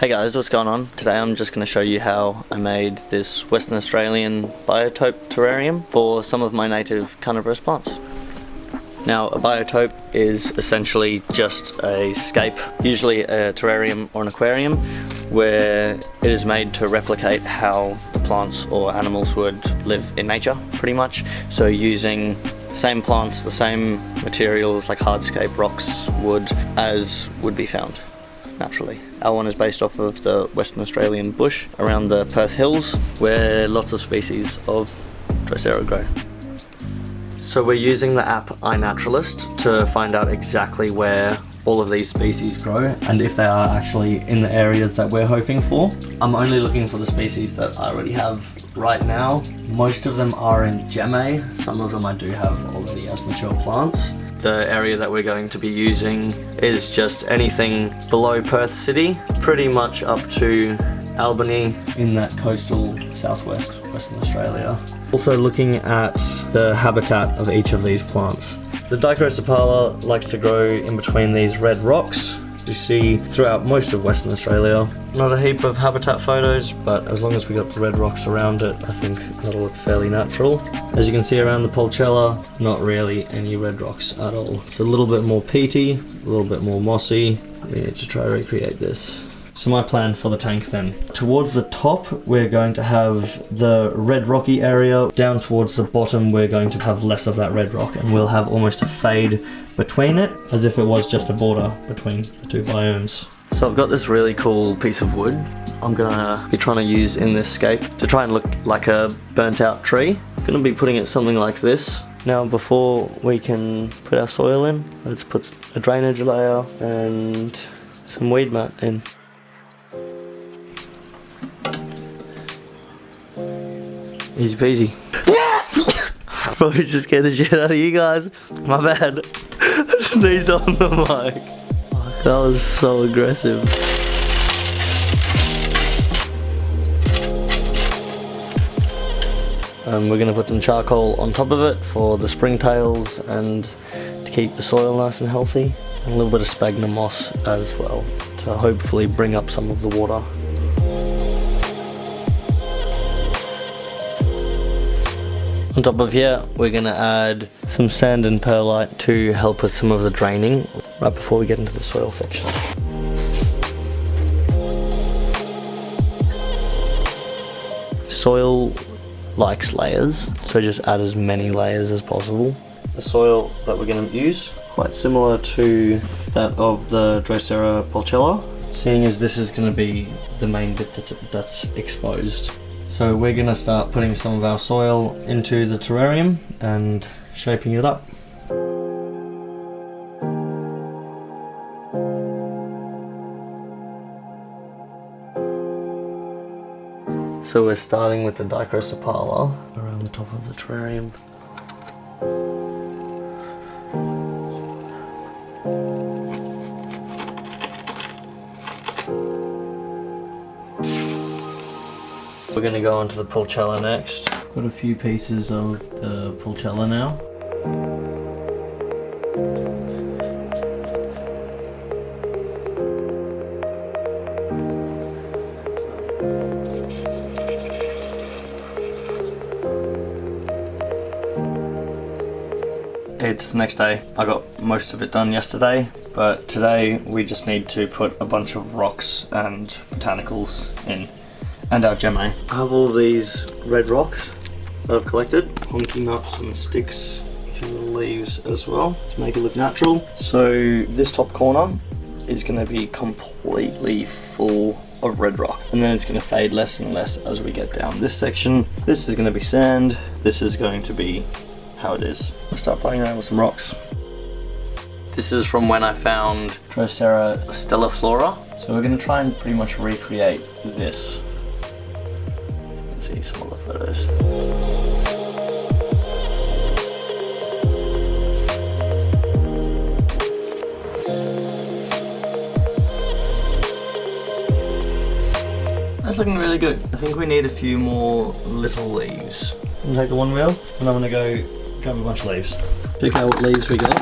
Hey guys, what's going on? Today I'm just going to show you how I made this Western Australian Biotope terrarium for some of my native carnivorous plants. Now, a biotope is essentially just a scape, usually a terrarium or an aquarium, where it is made to replicate how the plants or animals would live in nature, pretty much. So using the same plants, the same materials like hardscape, rocks, wood, as would be found naturally. Our one is based off of the Western Australian bush around the Perth Hills, where lots of species of Drosera grow. So we're using the app iNaturalist to find out exactly where all of these species grow and if they are actually in the areas that we're hoping for. I'm only looking for the species that I already have right now. Most of them are in gemme, some of them I do have already as mature plants. The area that we're going to be using is just anything below Perth City, pretty much up to Albany in that coastal southwest Western Australia. Also looking at the habitat of each of these plants. The Dichrocephala likes to grow in between these red rocks you see throughout most of Western Australia. Not a heap of habitat photos, but as long as we got the red rocks around it, I think that'll look fairly natural. As you can see around the Pulchella, not really any red rocks at all. It's a little bit more peaty, a little bit more mossy. We need to try to recreate this. So my plan for the tank then. Towards the top we're going to have the red rocky area. Down towards the bottom we're going to have less of that red rock, and we'll have almost a fade between it, as if it was just a border between the two biomes. So I've got this really cool piece of wood I'm gonna be trying to use in this scape to try and look like a burnt out tree. I'm gonna be putting it something like this. Now before we can put our soil in, let's put a drainage layer and some weed mat in. Easy peasy. I probably just scared the shit out of you guys. My bad. I sneezed on the mic. Fuck, that was so aggressive. We're going to put some charcoal on top of it for the springtails and to keep the soil nice and healthy. And a little bit of sphagnum moss as well to hopefully bring up some of the water. On top of here, we're going to add some sand and perlite to help with some of the draining right before we get into the soil section. Soil likes layers, so just add as many layers as possible. The soil that we're going to use, quite similar to that of the Drosera Pulchella, seeing as this is going to be the main bit that's exposed. So we're going to start putting some of our soil into the terrarium and shaping it up. So we're starting with the Dichrocephala around the top of the terrarium. We're going to go on to the Pulchella next. I've got a few pieces of the Pulchella now. It's the next day. I got most of it done yesterday, but today we just need to put a bunch of rocks and botanicals in. And our gemme. I have all of these red rocks that I've collected, honky nuts and sticks, a few little leaves as well to make it look natural. So this top corner is going to be completely full of red rock, and then it's going to fade less and less as we get down this section. This is going to be sand, this is going to be how it is. Let's start playing around with some rocks. This is from when I found Drosera stelliflora, so we're going to try and pretty much recreate this. See some of the photos. That's looking really good. I think we need a few more little leaves. I'm gonna take the one wheel and I'm gonna go grab a bunch of leaves. Look how what leaves we got.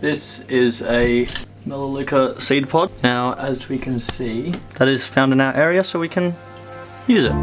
This is a Melaleuca seed pod. Now, as we can see, that is found in our area, so we can use it.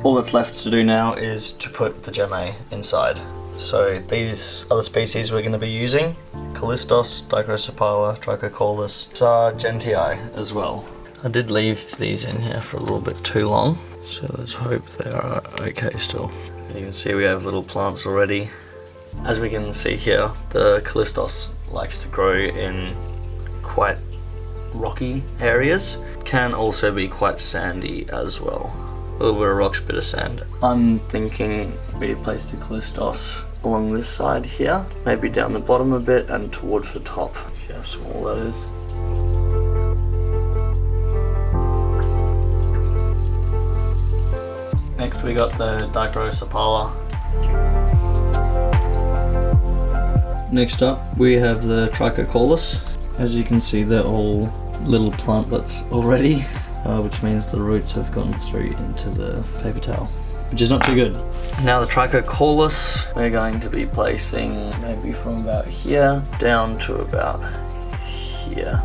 All that's left to do now is to put the gemme inside. So these are the species we're going to be using: Callistos, Dichrocephala, Trichocolus, Sargentii as well. I did leave these in here for a little bit too long, so let's hope they are okay still. You can see we have little plants already. As we can see here, the Callistos likes to grow in quite rocky areas. Can also be quite sandy as well. A little bit of rocks, bit of sand. I'm thinking we place the Callistos along this side here, maybe down the bottom a bit and towards the top. See how small that is. Next we got the Dichrocephala. Next up we have the Trichocolus. As you can see, they're all little plantlets already, which means the roots have gone through into the paper towel, which is not too good. Now the Trichocolus, we're going to be placing maybe from about here down to about here.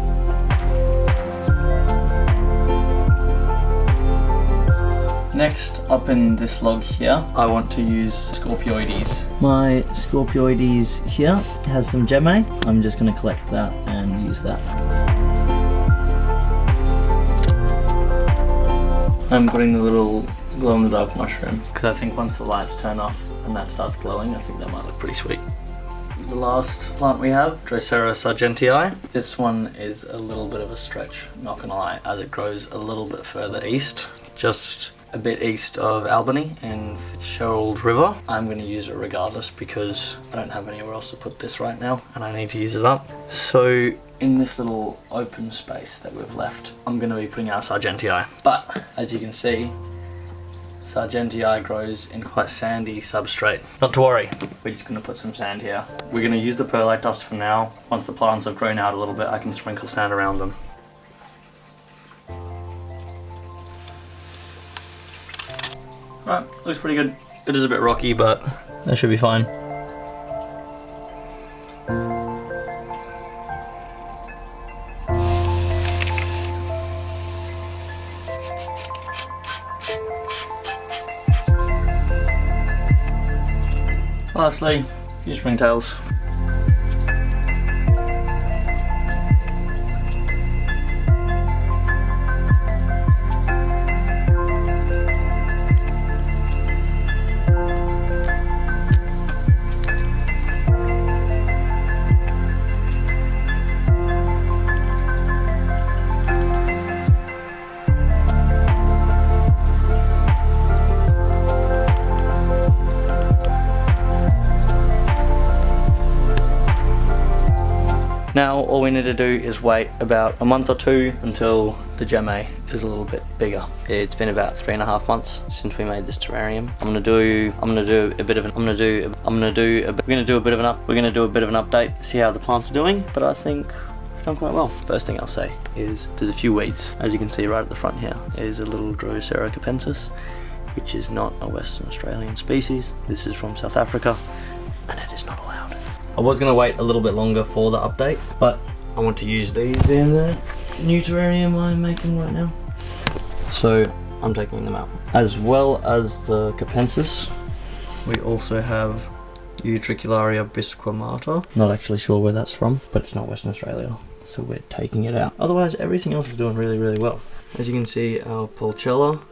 Next, up in this log here, I want to use Scorpioides. My Scorpioides here has some gemme. I'm just going to collect that and use that. I'm putting the little glow-in-the-dark mushroom, because I think once the lights turn off and that starts glowing, I think that might look pretty sweet. The last plant we have, Drosera Sargentii. This one is a little bit of a stretch, not gonna lie, as it grows a little bit further east, just a bit east of Albany in Fitzgerald River. I'm going to use it regardless because I don't have anywhere else to put this right now and I need to use it up. So in this little open space that we've left, I'm going to be putting our Sargentii. But as you can see, Sargentii grows in quite sandy substrate. Not to worry, we're just going to put some sand here. We're going to use the perlite dust for now. Once the plants have grown out a little bit, I can sprinkle sand around them. Right, looks pretty good. It is a bit rocky, but that should be fine. Lastly, a few springtails. Now all we need to do is wait about a month or two until the gemme is a little bit bigger. It's been about 3.5 months since we made this terrarium. We're gonna do a bit of an update, see how the plants are doing, but I think we've done quite well. First thing I'll say is there's a few weeds. As you can see right at the front here is a little Drosera capensis, which is not a Western Australian species. This is from South Africa and it is not allowed. I was going to wait a little bit longer for the update, but I want to use these in the new terrarium I'm making right now. So I'm taking them out. As well as the capensis, we also have Utricularia bisquamata. Not actually sure where that's from, but it's not Western Australia, so we're taking it out. Otherwise, everything else is doing really, really well. As you can see, our Pulchella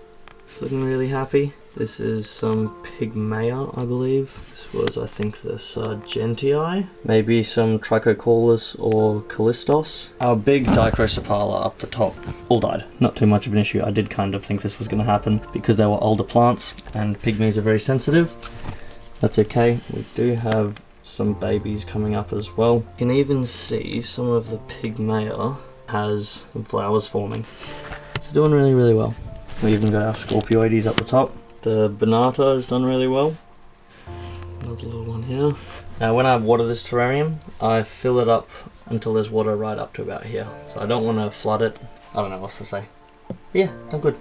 is looking really happy. This is some Pygmaea, I believe. This was, I think, the Sargentii. Maybe some Trichocolus or Callistos. Our big Dichrocephala up the top all died. Not too much of an issue. I did kind of think this was going to happen because they were older plants and pygmies are very sensitive. That's okay. We do have some babies coming up as well. You can even see some of the Pygmaea has some flowers forming. It's doing really, really well. We even got our Scorpioides up the top. The Bonata has done really well. Another little one here. Now when I water this terrarium, I fill it up until there's water right up to about here. So I don't want to flood it. I don't know what to say. But yeah, done good.